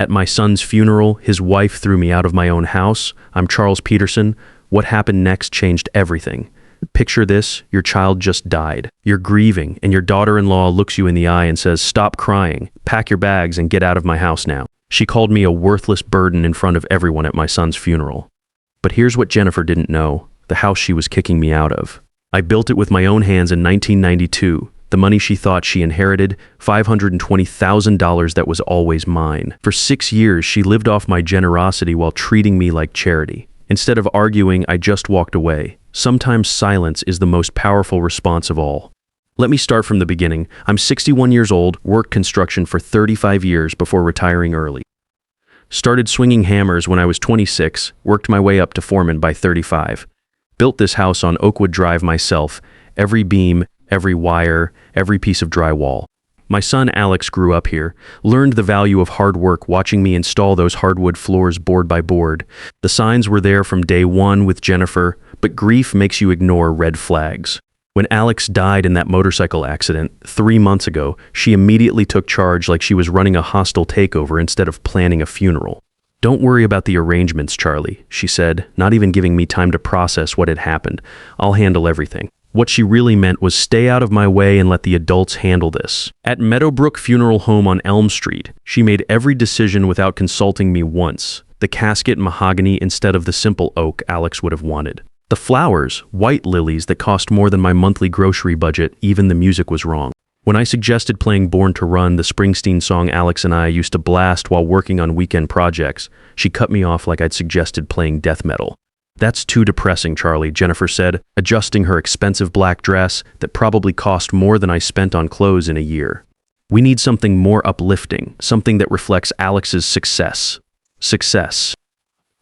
At my son's funeral, his wife threw me out of my own house. I'm Charles Peterson. What happened next changed everything. Picture this, your child just died. You're grieving, and your daughter-in-law looks you in the eye and says, "Stop crying, pack your bags and get out of my house now." She called me a worthless burden in front of everyone at my son's funeral. But here's what Jennifer didn't know, the house she was kicking me out of. I built it with my own hands in 1992. The money she thought she inherited, $520,000 that was always mine. For 6 years, she lived off my generosity while treating me like charity. Instead of arguing, I just walked away. Sometimes silence is the most powerful response of all. Let me start from the beginning. I'm 61 years old, worked construction for 35 years before retiring early. Started swinging hammers when I was 26, worked my way up to foreman by 35. Built this house on Oakwood Drive myself, every beam, every wire, every piece of drywall. My son Alex grew up here, learned the value of hard work watching me install those hardwood floors board by board. The signs were there from day one with Jennifer, but grief makes you ignore red flags. When Alex died in that motorcycle accident 3 months ago, she immediately took charge like she was running a hostile takeover instead of planning a funeral. "Don't worry about the arrangements, Charlie," she said, not even giving me time to process what had happened. "I'll handle everything." What she really meant was stay out of my way and let the adults handle this. At Meadowbrook Funeral Home on Elm Street, she made every decision without consulting me once. The casket mahogany instead of the simple oak Alex would have wanted. The flowers, white lilies that cost more than my monthly grocery budget, even the music was wrong. When I suggested playing Born to Run, the Springsteen song Alex and I used to blast while working on weekend projects, she cut me off like I'd suggested playing death metal. "That's too depressing, Charlie," Jennifer said, adjusting her expensive black dress that probably cost more than I spent on clothes in a year. "We need something more uplifting, something that reflects Alex's success." Success.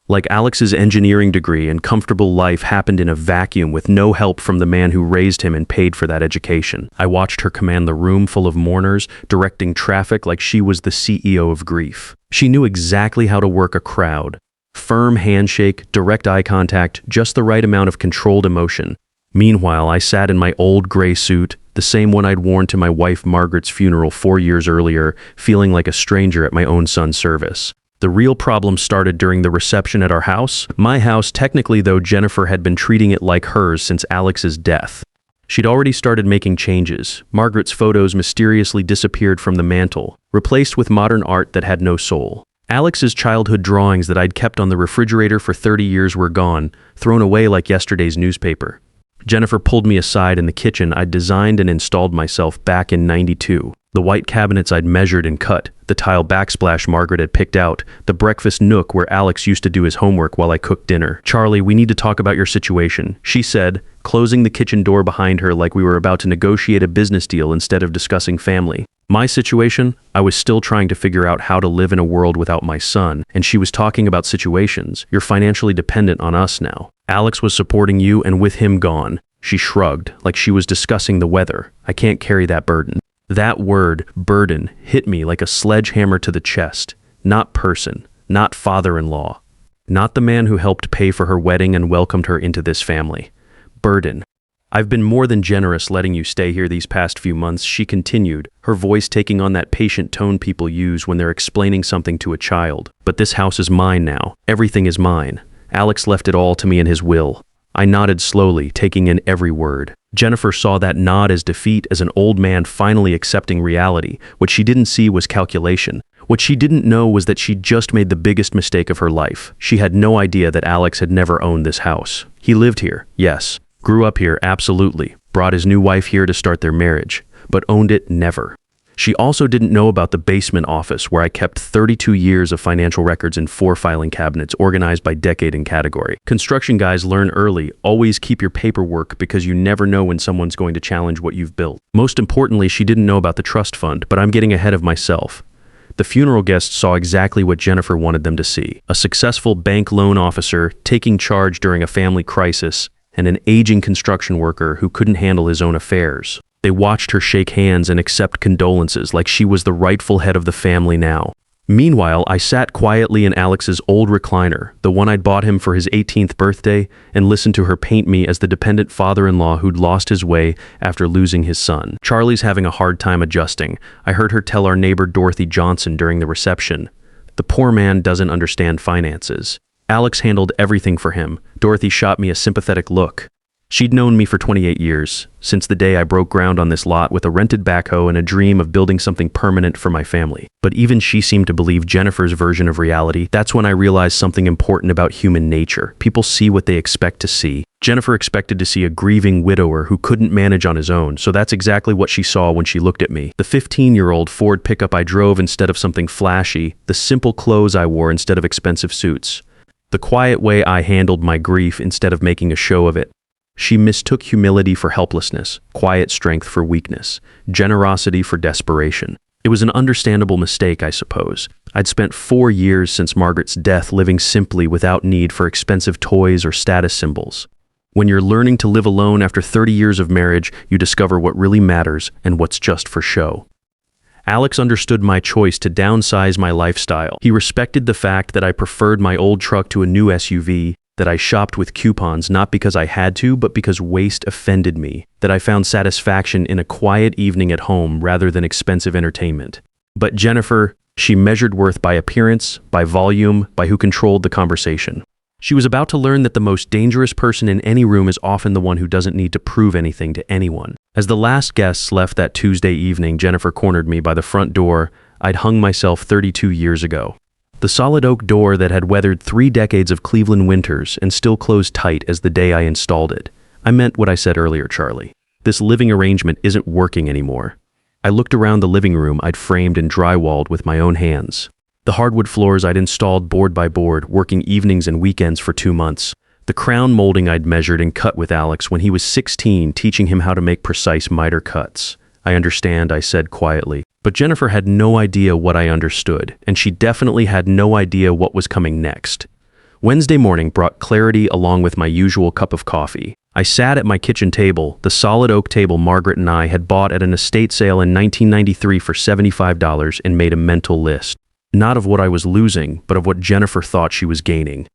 Like Alex's engineering degree and comfortable life happened in a vacuum with no help from the man who raised him and paid for that education. I watched her command the room full of mourners, directing traffic like she was the CEO of grief. She knew exactly how to work a crowd. Firm handshake, direct eye contact, just the right amount of controlled emotion. Meanwhile, I sat in my old gray suit, the same one I'd worn to my wife Margaret's funeral 4 years earlier, feeling like a stranger at my own son's service. The real problem started during the reception at our house. My house, technically, though Jennifer had been treating it like hers since Alex's death. She'd already started making changes. Margaret's photos mysteriously disappeared from the mantle, replaced with modern art that had no soul. Alex's childhood drawings that I'd kept on the refrigerator for 30 years were gone, thrown away like yesterday's newspaper. Jennifer pulled me aside in the kitchen I'd designed and installed myself back in '92. The white cabinets I'd measured and cut, the tile backsplash Margaret had picked out, the breakfast nook where Alex used to do his homework while I cooked dinner. "Charlie, we need to talk about your situation," she said, closing the kitchen door behind her like we were about to negotiate a business deal instead of discussing family. My situation? I was still trying to figure out how to live in a world without my son, and she was talking about situations. "You're financially dependent on us now. Alex was supporting you, and with him gone." She shrugged, like she was discussing the weather. "I can't carry that burden." That word, burden, hit me like a sledgehammer to the chest. Not person, not father-in-law, not the man who helped pay for her wedding and welcomed her into this family. Burden. "I've been more than generous letting you stay here these past few months," she continued, her voice taking on that patient tone people use when they're explaining something to a child. "But this house is mine now. Everything is mine. Alex left it all to me in his will." I nodded slowly, taking in every word. Jennifer saw that nod as defeat, as an old man finally accepting reality. What she didn't see was calculation. What she didn't know was that she'd just made the biggest mistake of her life. She had no idea that Alex had never owned this house. He lived here, yes. Grew up here, absolutely. Brought his new wife here to start their marriage. But owned it, never. She also didn't know about the basement office where I kept 32 years of financial records in 4 filing cabinets organized by decade and category. Construction guys learn early, always keep your paperwork because you never know when someone's going to challenge what you've built. Most importantly, she didn't know about the trust fund, but I'm getting ahead of myself. The funeral guests saw exactly what Jennifer wanted them to see. A successful bank loan officer taking charge during a family crisis, and an aging construction worker who couldn't handle his own affairs. They watched her shake hands and accept condolences like she was the rightful head of the family now. Meanwhile, I sat quietly in Alex's old recliner, the one I'd bought him for his 18th birthday, and listened to her paint me as the dependent father-in-law who'd lost his way after losing his son. "Charlie's having a hard time adjusting," I heard her tell our neighbor Dorothy Johnson during the reception. The poor man doesn't understand finances. Alex handled everything for him. Dorothy shot me a sympathetic look. She'd known me for 28 years, since the day I broke ground on this lot with a rented backhoe and a dream of building something permanent for my family. But even she seemed to believe Jennifer's version of reality. That's when I realized something important about human nature. People see what they expect to see. Jennifer expected to see a grieving widower who couldn't manage on his own, so that's exactly what she saw when she looked at me. The 15-year-old Ford pickup I drove instead of something flashy, the simple clothes I wore instead of expensive suits, the quiet way I handled my grief instead of making a show of it. She mistook humility for helplessness, quiet strength for weakness, generosity for desperation. It was an understandable mistake, I suppose. I'd spent 4 years since Margaret's death living simply without need for expensive toys or status symbols. When you're learning to live alone after 30 years of marriage, you discover what really matters and what's just for show. Alex understood my choice to downsize my lifestyle. He respected the fact that I preferred my old truck to a new SUV, that I shopped with coupons not because I had to, but because waste offended me, that I found satisfaction in a quiet evening at home rather than expensive entertainment. But Jennifer, she measured worth by appearance, by volume, by who controlled the conversation. She was about to learn that the most dangerous person in any room is often the one who doesn't need to prove anything to anyone. As the last guests left that Tuesday evening, Jennifer cornered me by the front door I'd hung myself 32 years ago. The solid oak door that had weathered 3 decades of Cleveland winters and still closed tight as the day I installed it. I meant what I said earlier, Charlie. This living arrangement isn't working anymore. I looked around the living room I'd framed and drywalled with my own hands. The hardwood floors I'd installed board by board, working evenings and weekends for 2 months. The crown molding I'd measured and cut with Alex when he was 16, teaching him how to make precise miter cuts. I understand, I said quietly. But Jennifer had no idea what I understood, and she definitely had no idea what was coming next. Wednesday morning brought clarity along with my usual cup of coffee. I sat at my kitchen table, the solid oak table Margaret and I had bought at an estate sale in 1993 for $75, and made a mental list. Not of what I was losing, but of what Jennifer thought she was gaining.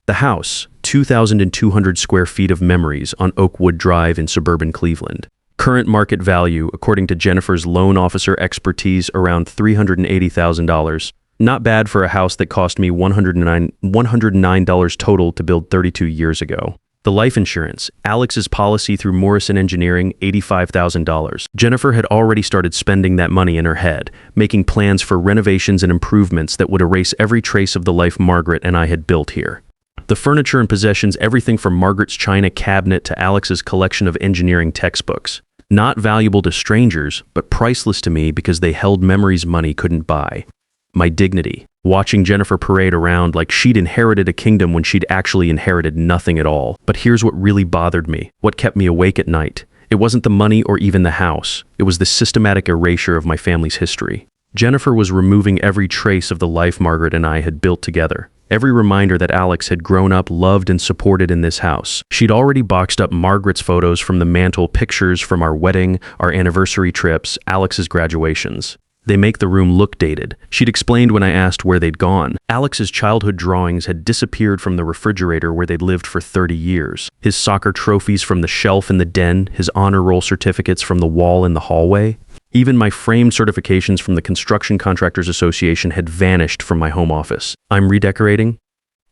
The house, 2,200 square feet of memories on Oakwood Drive in suburban Cleveland. Current market value, according to Jennifer's loan officer expertise, around $380,000. Not bad for a house that cost me $109 total to build 32 years ago. The life insurance, Alex's policy through Morrison Engineering, $85,000. Jennifer had already started spending that money in her head, making plans for renovations and improvements that would erase every trace of the life Margaret and I had built here. The furniture and possessions, everything from Margaret's china cabinet to Alex's collection of engineering textbooks. Not valuable to strangers, but priceless to me because they held memories money couldn't buy. My dignity, watching Jennifer parade around like she'd inherited a kingdom when she'd actually inherited nothing at all. But here's what really bothered me, what kept me awake at night. It wasn't the money or even the house. It was the systematic erasure of my family's history. Jennifer was removing every trace of the life Margaret and I had built together. Every reminder that Alex had grown up, loved, and supported in this house. She'd already boxed up Margaret's photos from the mantle, pictures from our wedding, our anniversary trips, Alex's graduations. They make the room look dated. She'd explained when I asked where they'd gone. Alex's childhood drawings had disappeared from the refrigerator where they'd lived for 30 years. His soccer trophies from the shelf in the den, his honor roll certificates from the wall in the hallway. Even my framed certifications from the Construction Contractors Association had vanished from my home office. I'm redecorating?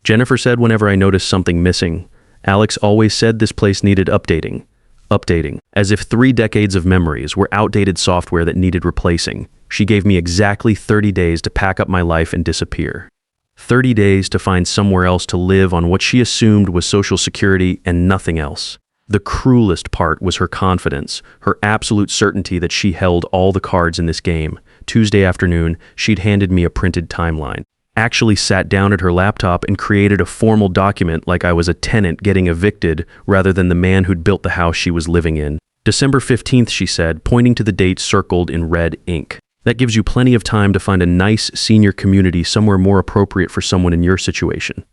Jennifer said whenever I noticed something missing. Alex always said this place needed updating. Updating. As if 3 decades of memories were outdated software that needed replacing. She gave me exactly 30 days to pack up my life and disappear. 30 days to find somewhere else to live on what she assumed was Social Security and nothing else. The cruelest part was her confidence, her absolute certainty that she held all the cards in this game. Tuesday afternoon, she'd handed me a printed timeline. Actually sat down at her laptop and created a formal document like I was a tenant getting evicted rather than the man who'd built the house she was living in. December 15th, she said, pointing to the date circled in red ink. That gives you plenty of time to find a nice senior community somewhere more appropriate for someone in your situation.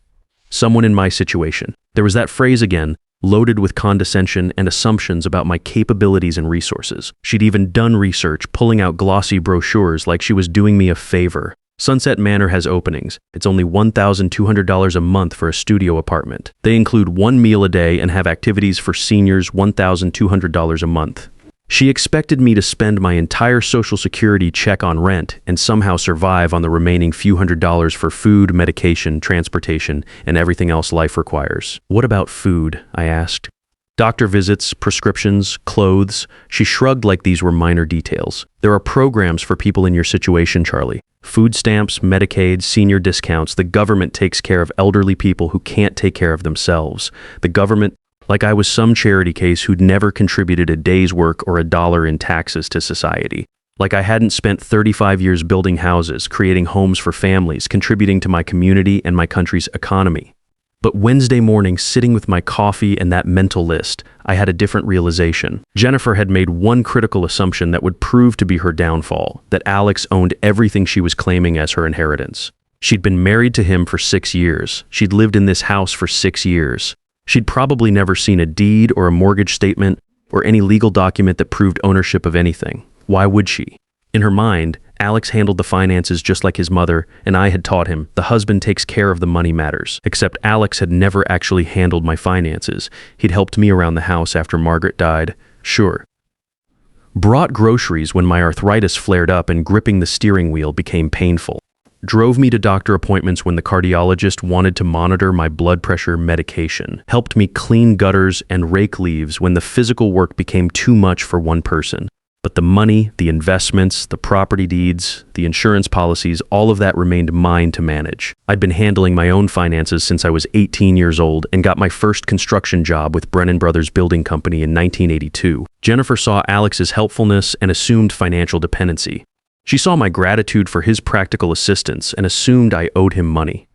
Someone in my situation. There was that phrase again, loaded with condescension and assumptions about my capabilities and resources. She'd even done research, pulling out glossy brochures like she was doing me a favor. Sunset Manor has openings. It's only $1,200 a month for a studio apartment. They include 1 meal a day and have activities for seniors $1,200 a month. She expected me to spend my entire Social Security check on rent and somehow survive on the remaining few $100s for food, medication, transportation, and everything else life requires. What about food? I asked. Doctor visits, prescriptions, clothes. She shrugged like these were minor details. There are programs for people in your situation, Charlie. Food stamps, Medicaid, senior discounts. The government takes care of elderly people who can't take care of themselves. The government, like I was some charity case who'd never contributed a day's work or a dollar in taxes to society. Like I hadn't spent 35 years building houses, creating homes for families, contributing to my community and my country's economy. But Wednesday morning, sitting with my coffee and that mental list, I had a different realization. Jennifer had made one critical assumption that would prove to be her downfall, that Alex owned everything she was claiming as her inheritance. She'd been married to him for 6 years. She'd lived in this house for 6 years. She'd probably never seen a deed or a mortgage statement or any legal document that proved ownership of anything. Why would she? In her mind, Alex handled the finances just like his mother, and I had taught him the husband takes care of the money matters. Except Alex had never actually handled my finances. He'd helped me around the house after Margaret died, sure. Brought groceries when my arthritis flared up and gripping the steering wheel became painful. Drove me to doctor appointments when the cardiologist wanted to monitor my blood pressure medication. Helped me clean gutters and rake leaves when the physical work became too much for one person. But the money, the investments, the property deeds, the insurance policies, all of that remained mine to manage. I'd been handling my own finances since I was 18 years old and got my first construction job with Brennan Brothers Building Company in 1982. Jennifer saw Alex's helpfulness and assumed financial dependency. She saw my gratitude for his practical assistance and assumed I owed him money.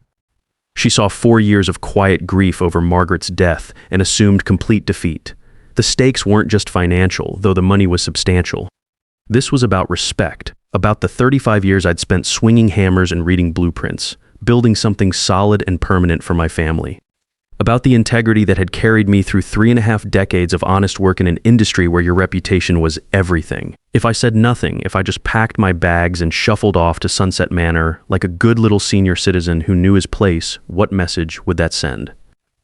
She saw 4 years of quiet grief over Margaret's death and assumed complete defeat. The stakes weren't just financial, though the money was substantial. This was about respect, about the 35 years I'd spent swinging hammers and reading blueprints, building something solid and permanent for my family. About the integrity that had carried me through 3.5 decades of honest work in an industry where your reputation was everything. If I said nothing, if I just packed my bags and shuffled off to Sunset Manor like a good little senior citizen who knew his place, what message would that send?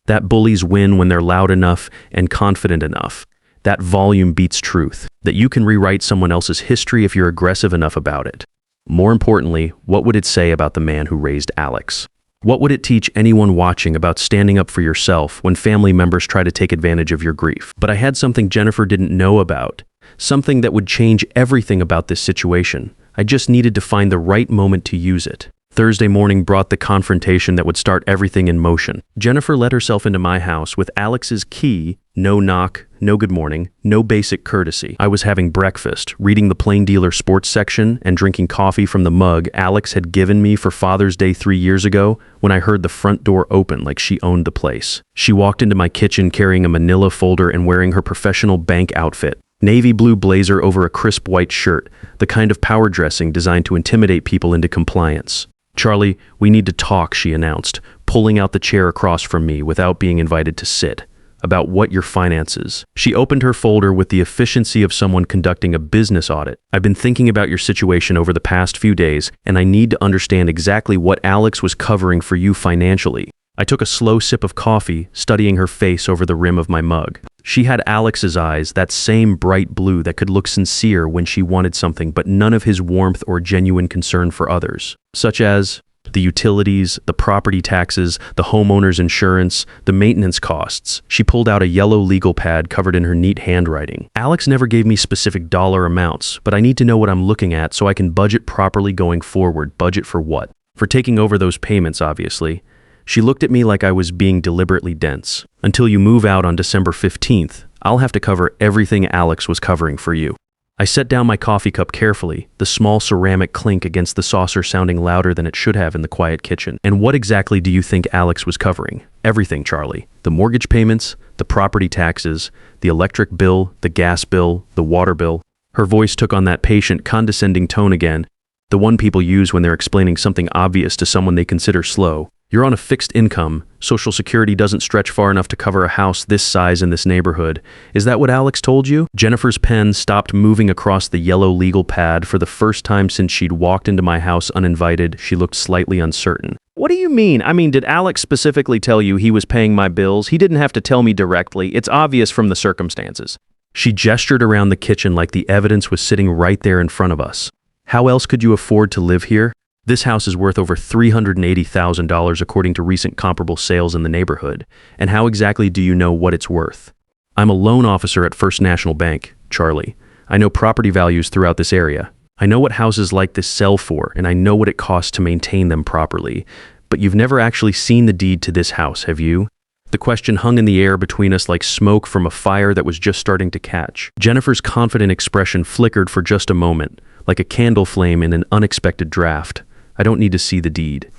That bullies win when they're loud enough and confident enough. That volume beats truth. That you can rewrite someone else's history if you're aggressive enough about it. More importantly, what would it say about the man who raised Alex? What would it teach anyone watching about standing up for yourself when family members try to take advantage of your grief? But I had something Jennifer didn't know about. Something that would change everything about this situation. I just needed to find the right moment to use it. Thursday morning brought the confrontation that would start everything in motion. Jennifer let herself into my house with Alex's key, no knock, no good morning, no basic courtesy. I was having breakfast, reading the Plain Dealer sports section and drinking coffee from the mug Alex had given me for Father's Day 3 years ago when I heard the front door open like she owned the place. She walked into my kitchen carrying a manila folder and wearing her professional bank outfit. Navy blue blazer over a crisp white shirt, the kind of power dressing designed to intimidate people into compliance. "Charlie, we need to talk," she announced, pulling out the chair across from me without being invited to sit. "About what your finances." She opened her folder with the efficiency of someone conducting a business audit. "I've been thinking about your situation over the past few days, and I need to understand exactly what Alex was covering for you financially." I took a slow sip of coffee, studying her face over the rim of my mug. She had Alex's eyes, that same bright blue that could look sincere when she wanted something, but none of his warmth or genuine concern for others, such as the utilities, the property taxes, the homeowner's insurance, the maintenance costs. She pulled out a yellow legal pad covered in her neat handwriting. "Alex never gave me specific dollar amounts, but I need to know what I'm looking at so I can budget properly going forward." Budget for what? For taking over those payments, obviously. She looked at me like I was being deliberately dense. "Until you move out on December 15th, I'll have to cover everything Alex was covering for you." I set down my coffee cup carefully, the small ceramic clink against the saucer sounding louder than it should have in the quiet kitchen. "And what exactly do you think Alex was covering?" "Everything, Charlie. The mortgage payments, the property taxes, the electric bill, the gas bill, the water bill." Her voice took on that patient, condescending tone again, the one people use when they're explaining something obvious to someone they consider slow. "You're on a fixed income. Social Security doesn't stretch far enough to cover a house this size in this neighborhood. Is that what Alex told you?" Jennifer's pen stopped moving across the yellow legal pad for the first time since she'd walked into my house uninvited. She looked slightly uncertain. "What do you mean? Did Alex specifically tell you he was paying my bills? He didn't have to tell me directly. It's obvious from the circumstances." She gestured around the kitchen like the evidence was sitting right there in front of us. How else could you afford to live here? This house is worth over $380,000 according to recent comparable sales in the neighborhood. And how exactly do you know what it's worth? I'm a loan officer at First National Bank, Charlie. I know property values throughout this area. I know what houses like this sell for, and I know what it costs to maintain them properly. But you've never actually seen the deed to this house, have you? The question hung in the air between us like smoke from a fire that was just starting to catch. Jennifer's confident expression flickered for just a moment, like a candle flame in an unexpected draft. I don't need to see the deed.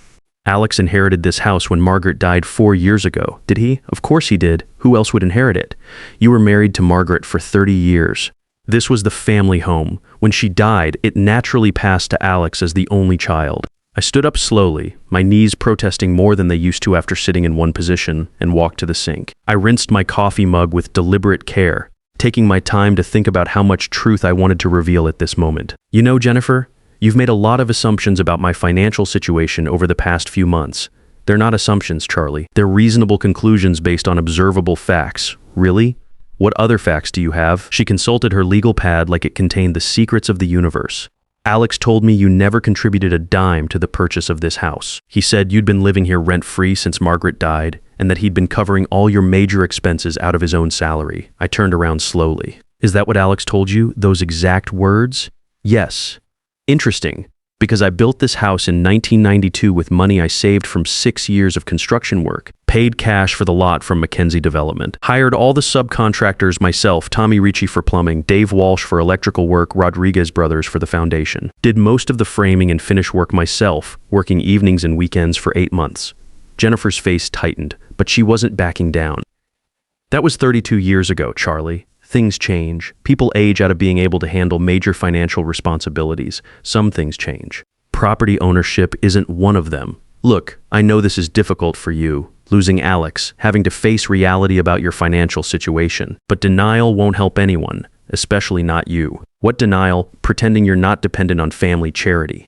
Alex inherited this house when Margaret died 4 years ago. Did he? Of course he did. Who else would inherit it? You were married to Margaret for 30 years. This was the family home. When she died, it naturally passed to Alex as the only child. I stood up slowly, my knees protesting more than they used to after sitting in one position, and walked to the sink. I rinsed my coffee mug with deliberate care, taking my time to think about how much truth I wanted to reveal at this moment. You know, Jennifer, you've made a lot of assumptions about my financial situation over the past few months. They're not assumptions, Charlie. They're reasonable conclusions based on observable facts. Really? What other facts do you have? She consulted her legal pad like it contained the secrets of the universe. Alex told me you never contributed a dime to the purchase of this house. He said you'd been living here rent-free since Margaret died, and that he'd been covering all your major expenses out of his own salary. I turned around slowly. Is that what Alex told you? Those exact words? Yes. Interesting, because I built this house in 1992 with money I saved from 6 years of construction work, paid cash for the lot from Mackenzie Development, hired all the subcontractors myself, Tommy Ricci for plumbing, Dave Walsh for electrical work, Rodriguez Brothers for the foundation, did most of the framing and finish work myself, working evenings and weekends for 8 months. Jennifer's face tightened, but she wasn't backing down. That was 32 years ago, Charlie. Things change. People age out of being able to handle major financial responsibilities. Some things change. Property ownership isn't one of them. Look, I know this is difficult for you, losing Alex, having to face reality about your financial situation. But denial won't help anyone, especially not you. What denial? Pretending you're not dependent on family charity.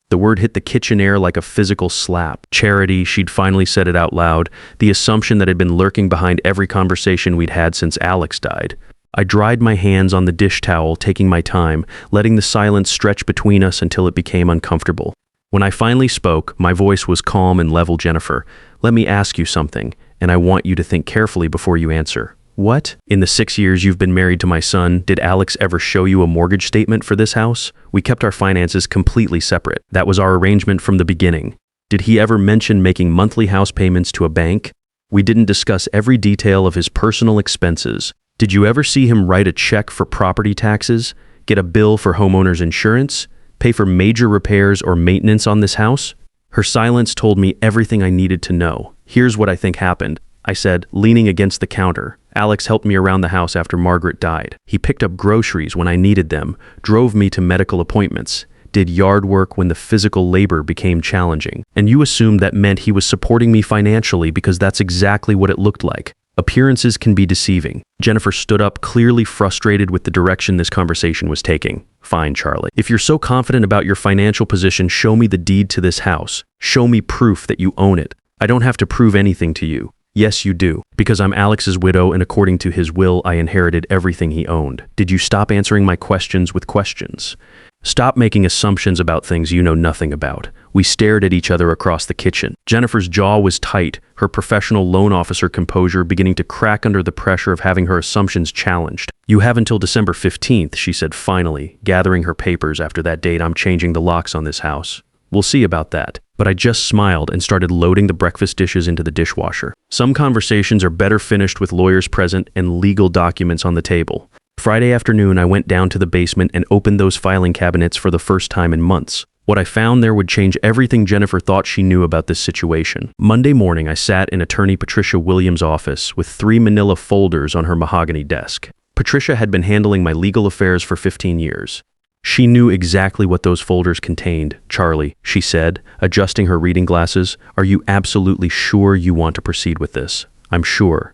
The word hit the kitchen air like a physical slap. Charity, she'd finally said it out loud, the assumption that had been lurking behind every conversation we'd had since Alex died. I dried my hands on the dish towel, taking my time, letting the silence stretch between us until it became uncomfortable. When I finally spoke, my voice was calm and level. Jennifer, let me ask you something, and I want you to think carefully before you answer. What? In the 6 years you've been married to my son, did Alex ever show you a mortgage statement for this house? We kept our finances completely separate. That was our arrangement from the beginning. Did he ever mention making monthly house payments to a bank? We didn't discuss every detail of his personal expenses. Did you ever see him write a check for property taxes, get a bill for homeowner's insurance, pay for major repairs or maintenance on this house? Her silence told me everything I needed to know. Here's what I think happened, I said, leaning against the counter. Alex helped me around the house after Margaret died. He picked up groceries when I needed them, drove me to medical appointments, did yard work when the physical labor became challenging. And you assumed that meant he was supporting me financially because that's exactly what it looked like. Appearances can be deceiving. Jennifer stood up, clearly frustrated with the direction this conversation was taking. Fine, Charlie. If you're so confident about your financial position, show me the deed to this house. Show me proof that you own it. I don't have to prove anything to you. Yes, you do. Because I'm Alex's widow, and according to his will, I inherited everything he owned. Did you stop answering my questions with questions? Stop making assumptions about things you know nothing about. We stared at each other across the kitchen. Jennifer's jaw was tight, her professional loan officer composure beginning to crack under the pressure of having her assumptions challenged. You have until December 15th, she said finally, gathering her papers. After that date, I'm changing the locks on this house. We'll see about that. But I just smiled and started loading the breakfast dishes into the dishwasher. Some conversations are better finished with lawyers present and legal documents on the table. Friday afternoon, I went down to the basement and opened those filing cabinets for the first time in months. What I found there would change everything Jennifer thought she knew about this situation. Monday morning, I sat in attorney Patricia Williams' office with 3 manila folders on her mahogany desk. Patricia had been handling my legal affairs for 15 years. She knew exactly what those folders contained. Charlie, she said, adjusting her reading glasses, are you absolutely sure you want to proceed with this? I'm sure.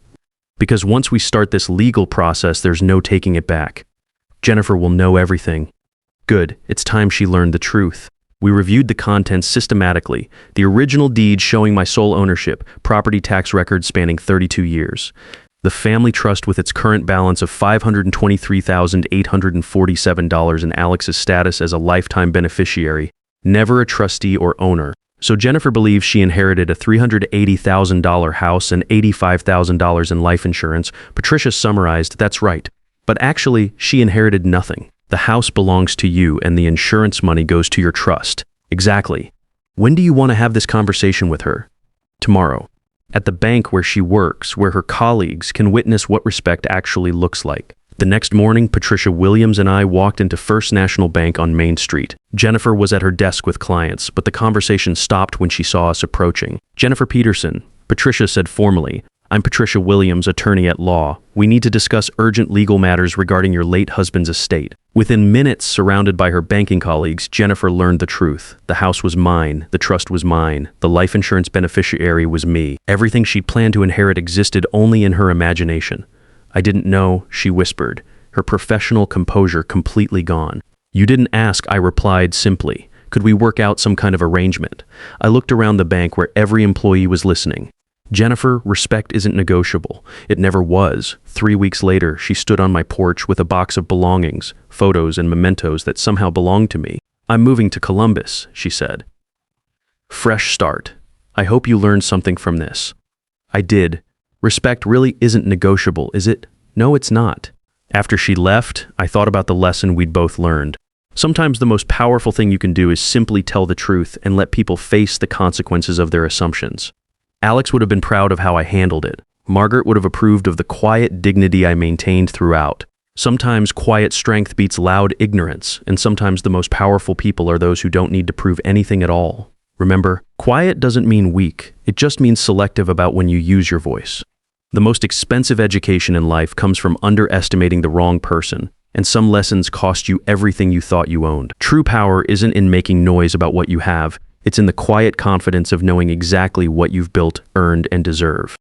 Because once we start this legal process, there's no taking it back. Jennifer will know everything. Good, it's time she learned the truth. We reviewed the contents systematically, the original deed showing my sole ownership, property tax records spanning 32 years. The family trust with its current balance of $523,847 and Alex's status as a lifetime beneficiary, never a trustee or owner. So Jennifer believes she inherited a $380,000 house and $85,000 in life insurance. Patricia summarized, "That's right. But actually, she inherited nothing. The house belongs to you and the insurance money goes to your trust." Exactly. When do you want to have this conversation with her? Tomorrow. At the bank where she works, where her colleagues can witness what respect actually looks like. The next morning, Patricia Williams and I walked into First National Bank on Main Street. Jennifer was at her desk with clients, but the conversation stopped when she saw us approaching. "Jennifer Peterson," Patricia said formally. "I'm Patricia Williams, attorney at law. We need to discuss urgent legal matters regarding your late husband's estate." Within minutes, surrounded by her banking colleagues, Jennifer learned the truth. The house was mine, the trust was mine, the life insurance beneficiary was me. Everything she'd planned to inherit existed only in her imagination. "I didn't know," she whispered, her professional composure completely gone. "You didn't ask," I replied simply. "Could we work out some kind of arrangement?" I looked around the bank where every employee was listening. "Jennifer, respect isn't negotiable. It never was." 3 weeks later, she stood on my porch with a box of belongings, photos and mementos that somehow belonged to me. "I'm moving to Columbus," she said. "Fresh start. I hope you learned something from this." I did. Respect really isn't negotiable, is it? No, it's not. After she left, I thought about the lesson we'd both learned. Sometimes the most powerful thing you can do is simply tell the truth and let people face the consequences of their assumptions. Alex would have been proud of how I handled it. Margaret would have approved of the quiet dignity I maintained throughout. Sometimes quiet strength beats loud ignorance, and sometimes the most powerful people are those who don't need to prove anything at all. Remember, quiet doesn't mean weak. It just means selective about when you use your voice. The most expensive education in life comes from underestimating the wrong person, and some lessons cost you everything you thought you owned. True power isn't in making noise about what you have. It's in the quiet confidence of knowing exactly what you've built, earned, and deserve.